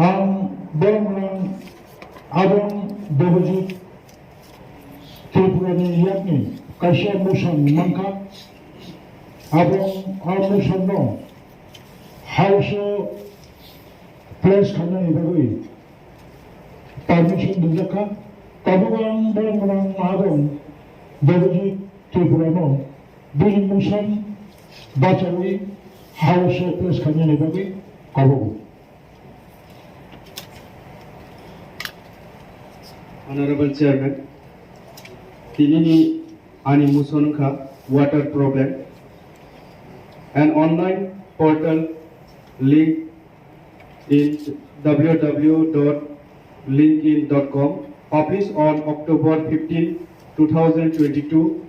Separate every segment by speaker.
Speaker 1: आं बरमरां आबं Devajit त्रिपुरानि याकनि कायसे motion मांखा आबं motion दं house place खालामनायनि बागै पारमिशन दिजाखा ताबुगां बरमरां आबं देवजित त्रिपुरानो बिनि मोसन बाचावि हाउस प्लेस खालामनायनि बागै काबुगु
Speaker 2: Honorable Chairman, Tinini Animusonka water problem, an online portal link in www.linkedin.com published on October 15, 2022,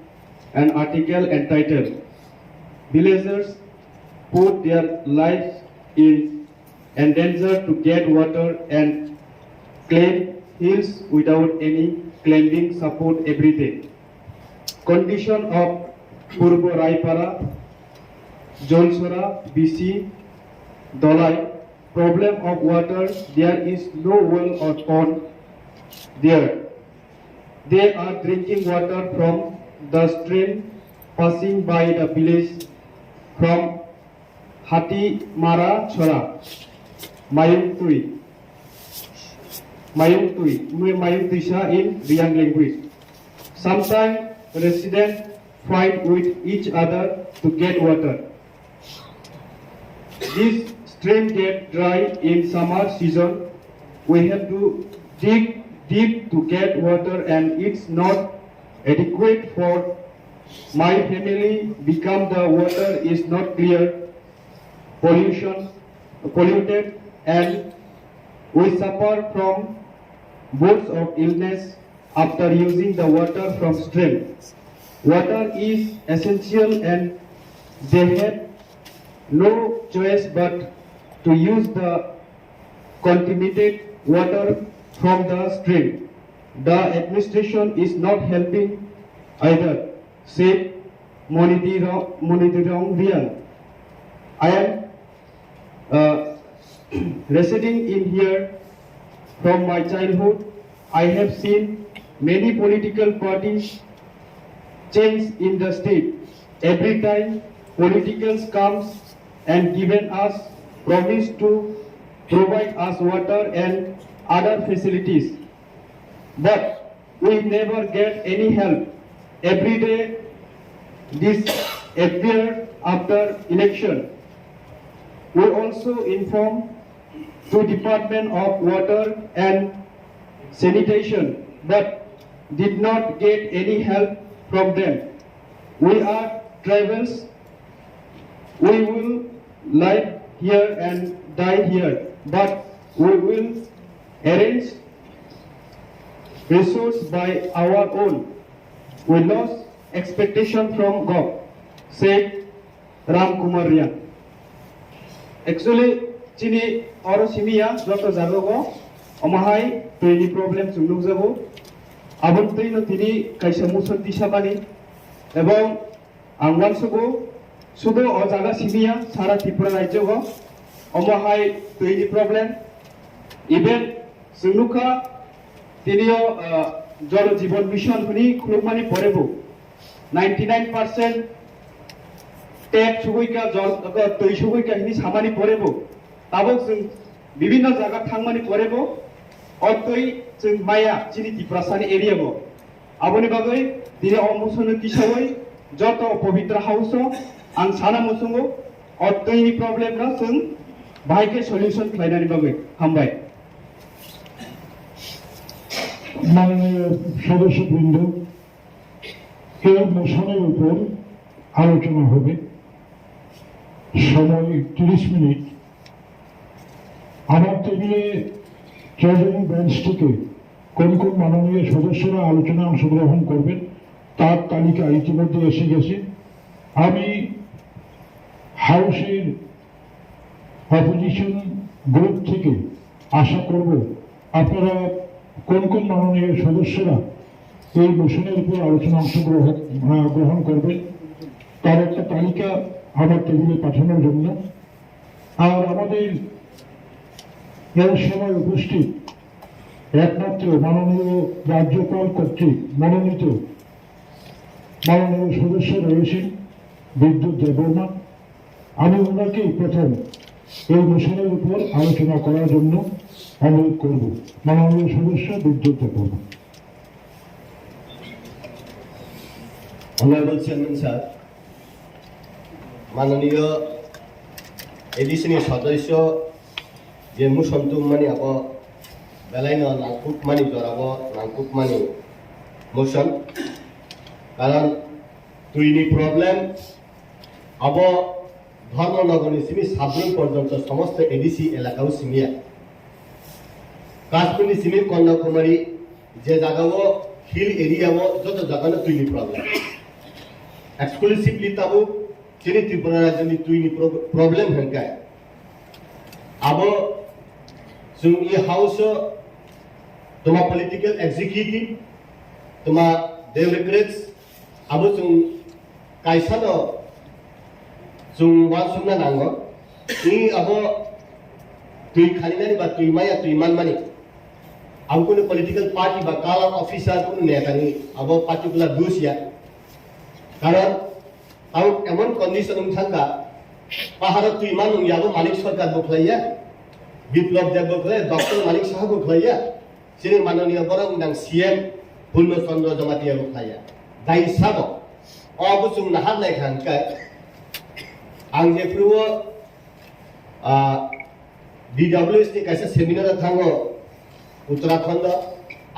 Speaker 2: an article entitled "Villagers put their lives in danger to get water and claim hills without any climbing support every day." Condition of Purbo Raipara, Jolsora, BC, Dolai. Problem of water, there is no well or pond there. They are drinking water from the stream passing by the village from Hati Mara Chora, Mayungtui, Mayungtisha in Riang language. Sometimes residents fight with each other to get water. This stream gets dry in summer season. We have to dig deep to get water and it's not adequate for my family because the water is not clear, polluted, and we suffer from bouts of illness after using the water from stream. Water is essential and they have no choice but to use the contaminated water from the stream. The administration is not helping either, said Monitirong Rian. I am residing in here from my childhood. I have seen many political parties change in the state. Every time politicals comes and given us promise to provide us water and other facilities, but we never get any help. Every day this appear after election. We also inform to Department of Water and Sanitation, but did not get any help from them. We are tribals. We will live here and die here, but we will arrange resource by our own. We lost expectation from God, said Ram Kumar Rian. Actually, Chini or Simia, Dr. Zagogo, Omahai, Tini problem to Luzabo, Abuntin Tini, Kaisamusan Tishabani, about Angwansugo, Sudo or Zaga Simia, Sara Tipura Jogo, Omahai, Tini problem, even Sunuka, Tinio Jolo Jibon Mission, Huni, Kurumani Porebo, 99% tape সুগুইকা জল তৈ সুগুইকা হিনি সামানি পরেব তাবো जों বিভিন্ন জায়গা থাংমানি পরেব অতই जों মায়া চিনি টিপ্রাসানি এরিয়াবো আবনি বাগৈ দিনে অমুসন কিসাवै যত পবিত্র হাউস आं साना मुसुंगो অতইনি प्रॉब्लेम ना जों बाहायके सल्यूशन खालायनानि बागै हामबाय
Speaker 1: माननीय सदस्यबृंद এই মোশনের উপর আলোচনা হবে সময় 30 মিনিট আমার টেবিলে ট্রেজারি বেঞ্চ থেকে কোন কোন মাননীয় সদস্যরা আলোচনায় অংশগ্রহণ করবেন তার তালিকা ইতিমধ্যে এসে গেছে আমি হাউসের অপোজিশন গ্রুপ থেকে আশা করব আপনারা কোন কোন মাননীয় সদস্যরা এই মোশনের উপর আলোচনা অংশগ্রহণ করবেন তার একটা তালিকা আমার টেবিলে পাঠানোর জন্য আর আমাদের এই সময় উপস্থিত একমাত্র মাননীয় রাজ্যপাল কর্তৃক মনোনীত মাননীয় সদস্য রয়েছেন বিদ্যুৎ দেববর্মা। আমি ওনাকেই প্রথম এই মিশনের উপর আলোচনা করার জন্য অনুরোধ করব। মাননীয় সদস্য বিদ্যুৎ দেববর্মা।
Speaker 3: Honorable Chairman Sir, মাননীয় এডিসিনি সদস্য যে মুসন্তুমানি আব বেলাইন নাংকুকমানি জরাব নাংকুকমানি মোশন কারণ তুইনি প্রবলেম আব ধর্মনগরী সিমি সাবরুম পর্যন্ত সমস্ত এডিসি এলাকাও সিমিয়া কাশ্মীরি সিমি কন্যাকুমারী যে জায়গাও হিল এরিয়াও যত জায়গানো তুইনি problem exclusively tabu chini tripura rajani tuini problem hengkai abo sung i house toma political executive toma democrats abo sung kaisa no sung wan sungna nango i abo tui khalinani ba tui maya tui manmani abo kono political party ba kala officer kono nekani abo particular views ya কারণ তাও এমন condition থাকা পাহাড় তুই মানুষ ইয়াবো মালিক সরকার বখলাইয়া Biplab Deb বখলাই doctor মালিক সাহা বখলাইয়া যিনি মাননীয় বরং নাং সিএম পূর্ণচন্দ্র জমাতিয়া বখলাইয়া দাই সাব অবসুং নাহার নাই খানকাই আং যে প্রুব ডিডব্লিউএস নি কাছে সেমিনার থাঙ্গো উত্তরাখণ্ড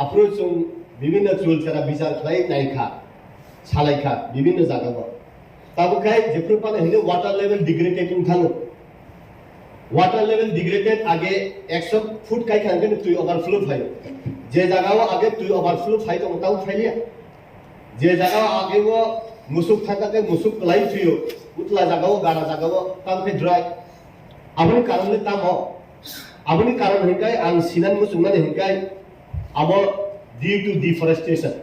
Speaker 3: আপ্রোচুং বিভিন্ন চুলচারা বিচার খাই নাইখা সালাইখা বিভিন্ন জায়গা তাবুখাই যেপ্রু পানে হিলে ওয়াটার লেভেল ডিগ্রেডেটিং থাঙ্গো ওয়াটার লেভেল ডিগ্রেডেড আগে 100 ফুট কাই খানকে তুই ওভারফ্লো ফাই যে জায়গাও আগে তুই ওভারফ্লো ফাই তো তাও ফাইলিয়া যে জায়গাও আগে ও মুসুক থাকাকে মুসুক লাই থুইও উতলা জায়গাও গাড়া জায়গাও তামকে ড্রাই আপনি কারণে তাম আপনি কারণ হিকাই আং সিনান মুসুক মানে হিকাই আবো ডিউ টু ডিফরেস্টেশন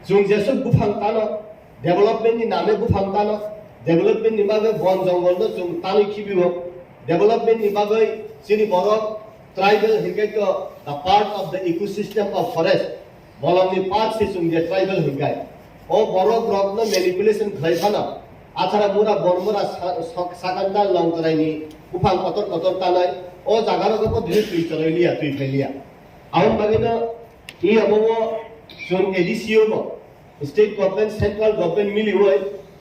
Speaker 3: जों जेसो बुफांतानो डेभलपमेंट नि नामे बुफांतानो डेभलपमेंट नि बागै बन जंगल नो जों तानि खिबिबो डेभलपमेंट नि बागै जोंनि बर' ट्राइबल हिंगाइतो the part of the ecosystem of forest बलमनि पार्ट से जों जे ट्राइबल हिंगाइ ओ बर' ग्रुप नो मैनिपुलेशन खालायफानो आथारा मुरा बनमुरा सागान्दा लंगराइनि बुफां कतर कतर तानाय ओ जागारगो दिनै तुइ चलाइलिया तुइ फाइलिया आउन बागैनो इ अबो जों एडिसिओ स्टेट गवर्नमेंट सेंट्रल गवर्नमेंट मिली हुए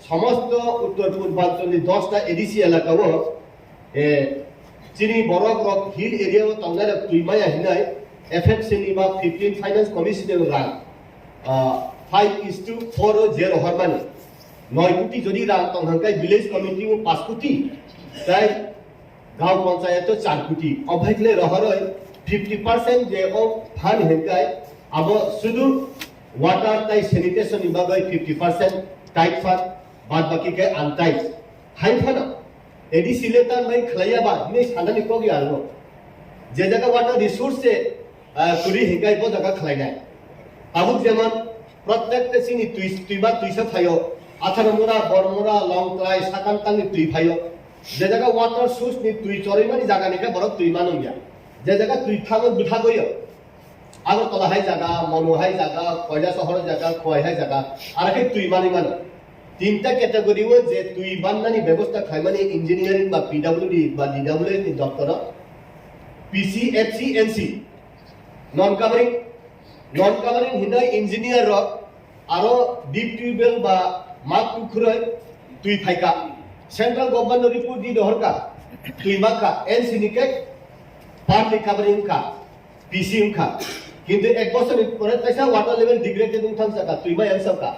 Speaker 3: समस्त उत्तर पूर्वांचल 10টা एडिसि एलाकाओ चिनी बरक रक हिल एरिया तंगार तुइमाया हिनाय एफएफसी बा 15 फाइनेंस कमिशन रां 5:4 हरमानी 9 कोटी যদি রাং তংহাঙ্কাই ভিলেজ কমিটি 5 কোটি তাই গাঁও পঞ্চায়েত 4 কোটি অভাইকলে রহরয় 50% যে ও ফান হেকাই अब शुद्ध वाटर ताई सैनिटेशन इबागै 50% टाइट फान बाद बाकी के अनटाइट हाई फान एडी सिलेटर में खलायाबा ने सानानि को गियालो जे जगह वाटर रिसोर्स से कुरी हिगाय बो जगह खलायनाय आबुक जेमन प्रत्येक सिनि तुइबा तुइसा फायो आथारमुरा बरमुरा लंगत्राय साकानतानि तुइ फायो जे जगह वाटर सोर्स नि तुइ चरैमानि जागा निका बरक तुइ मानुया जे जगह तुइ थागो बुथा गयो আগরতলা হাই জায়গা মনো হাই জায়গা কয়লা শহর জায়গা খোয়াই হাই জায়গা আর কি তুই মানি মানে তিনটা ক্যাটাগরিও যে তুই বান্নানি ব্যবস্থা খাই মানে ইঞ্জিনিয়ারিং বা পিডব্লিউডি বা ডিডব্লিউএস নি দপ্তর পিসি এফসি এনসি নন কাভারিং হিনাই ইঞ্জিনিয়ার র আরো ডিপ টিউবওয়েল বা মাপ পুকুরই তুই ফাইকা সেন্ট্রাল গভর্নমেন্ট রিপোর্ট দি দহরকা তুই মাকা এনসি নিকে পার্টলি কাভারিং কা পিসি উনকা কিন্তু এক বছর পরে তাইসা ওয়াটার লেভেল ডিগ্রেডেড উঠান সাকা তুইমা এনসাকা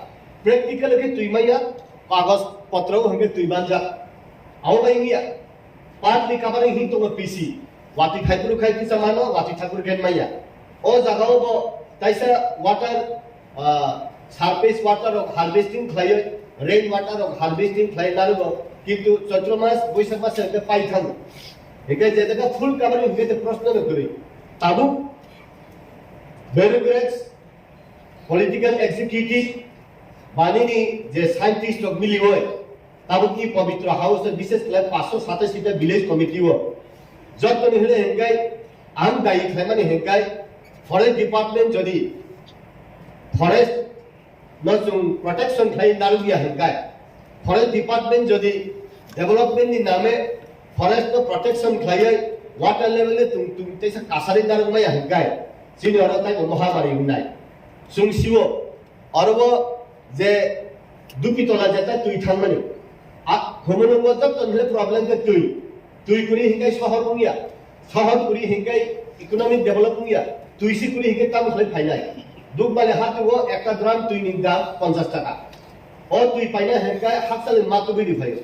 Speaker 3: প্র্যাকটিক্যাল কে তুইমাইয়া কাগজ পত্র হঙ্গে তুইমান যা আও বাইঙ্গিয়া পার্টলি কাভারিং হি তো পিসি ওয়াটি খাইপুরু খাইতি সামানো ওয়াটি ঠাকুর কেন মাইয়া ও জাগাও ব তাইসা water surface water of harvesting খাইয় রেইন ওয়াটার অফ হারভেস্টিং খাই নারব কিন্তু চৈত্র মাস বৈশাখ মাসে পাই থাকো একে যে জায়গা ফুল কাভারিং হইতে প্রশ্ন ন করি ताबू ब्यूरोक्रेट्स पॉलिटिकल एग्जीक्यूटिव बानीनी जे साइंटिस्ट लोग मिली हुए ताबू की पवित्र हाउस विशेष क्लब 587 विलेज कमिटी हो जत नि हले हेंगाई आं दायि खालामनानै हेंगाय फरेस्ट डिपार्टमेंट जदि फरेस्ट न जों प्रोटेक्शन खालामनो नालुगिया हेंगाय फरेस्ट डिपार्टमेंट जदि डेवलपमेंट नि नामे फरेस्ट न प्रोटेक्शन खालामो वाटर लेवल तुम तेसा कासारि नारुमाया हेंगाय जिनि अरताय महामारी हुनाय जों सिवो अरबो जे दुपितला जेता तुई थांमानि आ हमनंगो जब तनले प्रॉब्लम के तुई कुरी हिंगाय शहर बुंगिया शहर कुरी हिंगाय इकोनॉमिक डेवलप बुंगिया तुई सि कुरी हिंगाय काम खले फाइनाय दुक माले हातुओ एकटा ग्राम तुई निंदा 50 टाका ओ तुई पाइना हिंगाय हातसाल मातु बिदि फायो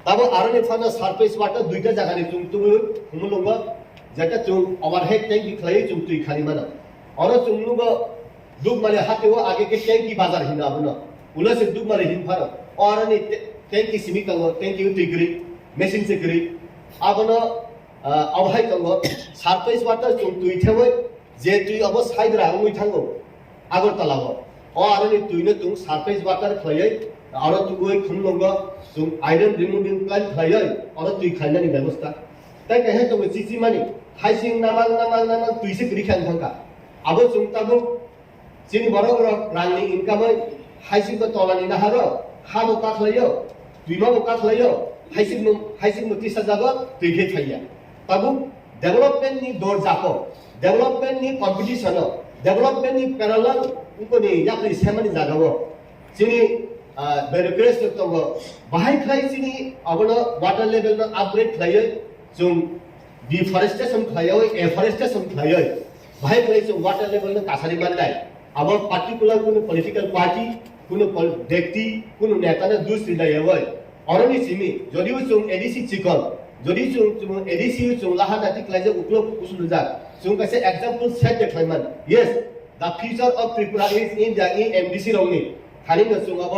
Speaker 3: ताबो आरने फाना सरफेस वाटर दुइटा जागानि तुम हमनंगो जेता तुम ओवरहेड टैंक की खले तुम तुई खाली माना और तुमनुगो दुक माले हातुओ आगे के टैंक की बाजार हिना बनो उला से दुक माले हिन फारो और ने टैंक की सिमी तंगो टैंक की तिग्री मेसिन से ग्री आबनो अवहाय तंगो सरफेस वाटर तुम तुई थेवो जे तुई अब साइड रांगुइ थांगो आगरतलागो और ने तुइनो तुम सरफेस वाटर खयै और तुगोय खुमलंगो तुम आयरन रिमूविंग प्लांट खयै और तुई खालनानि व्यवस्था ताई कहे तो चिचि मानि हाइसिं नामां तुई से ग्री खान थांगा अब तुम ताबो जिनि बरो रांनि इनकाम हाइसिं को तलानि नाहारो हाबो का खलयो तुइमाबो का खलयो हाइसिं मुति सजागो तुइखे थाइया ताबो डेवलपमेंट नि दर जाको डेवलपमेंट नि कंपटीशन डेवलपमेंट नि पैरेलल उनकोनि याप्रि सेमानि जागावो जिनि बेरोक्रेसी तंगो बाहाय खलाय जिनि अबनो वाटर लेवल न अपग्रेड खलायो जों डिफरेस्टेशन खलायो एफरेस्टेशन खलायो बाहाय खलाय जों वाटर लेवल न कासारि बाननाय अब पार्टिकुलर कुनो पॉलिटिकल पार्टी कुनो व्यक्ति कुनो नेता ने दुसरी लायो अरनि सिमी जदिও जों एडीसी चिकन जदि जों एडीसी जों लाहा नाति क्लाइजे उक्लो उसुल जा जों कासे एग्जांपल सेट देखलायमान yes the future of Tripura is in the MDC रावनि खानि न जों अब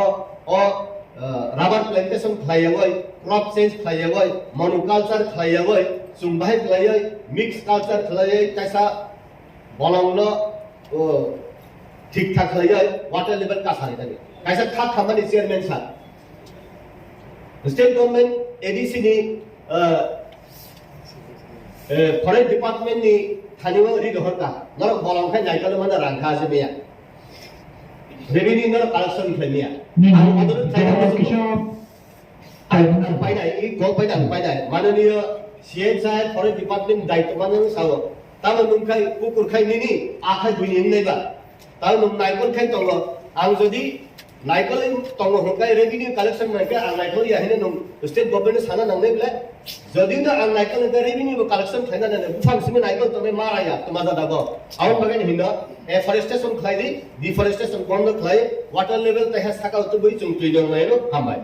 Speaker 3: रबर प्लांटेशन खलायवै क्रॉप चेंज खलायवै मोनोकल्चर खलायवै जों बाहाय खलायै मिक्स कल्चर खलायै कैसा बलाउनो ठीक ठाक खलायै वाटर लेवल का सारि दानि कैसा खा खामानि चेयरमैन सा स्टेट गवर्नमेंट एडीसी नि फरेस्ट डिपार्टमेंट नि खानिवा रि दहरका नर बलांखाय नायकल मन रांखा जेमेया रेवेन्यू नर कलेक्शन खैनिया आं अदर पाइनाय इ गल पाइनाय माननीय सीएम साहेब फरेस्ट डिपार्टमेंट दायित्व माने सावो ताबो नुंखाय कुकुरखाय निनि आखाय दुइनि नैबा ताबो नुं नायकल खाय तंगो आं जदि नायकल तंगो हंखाय रेवेन्यू कलेक्शन नायके आं नायकल याहिने नुं स्टेट गवर्नमेंट साना नांनायब्ला जदि न आं नायकल रेवेन्यू कलेक्शन खायना ने बुफांसिम नायकल तने माराया तमाजा दाबो आउन बगैन हिनो एफरेस्टेशन खलायदि डिफरेस्टेशन बन्द खलाय वाटर लेवल तहे साका तो बै जों तुइदों नायनो हामबाय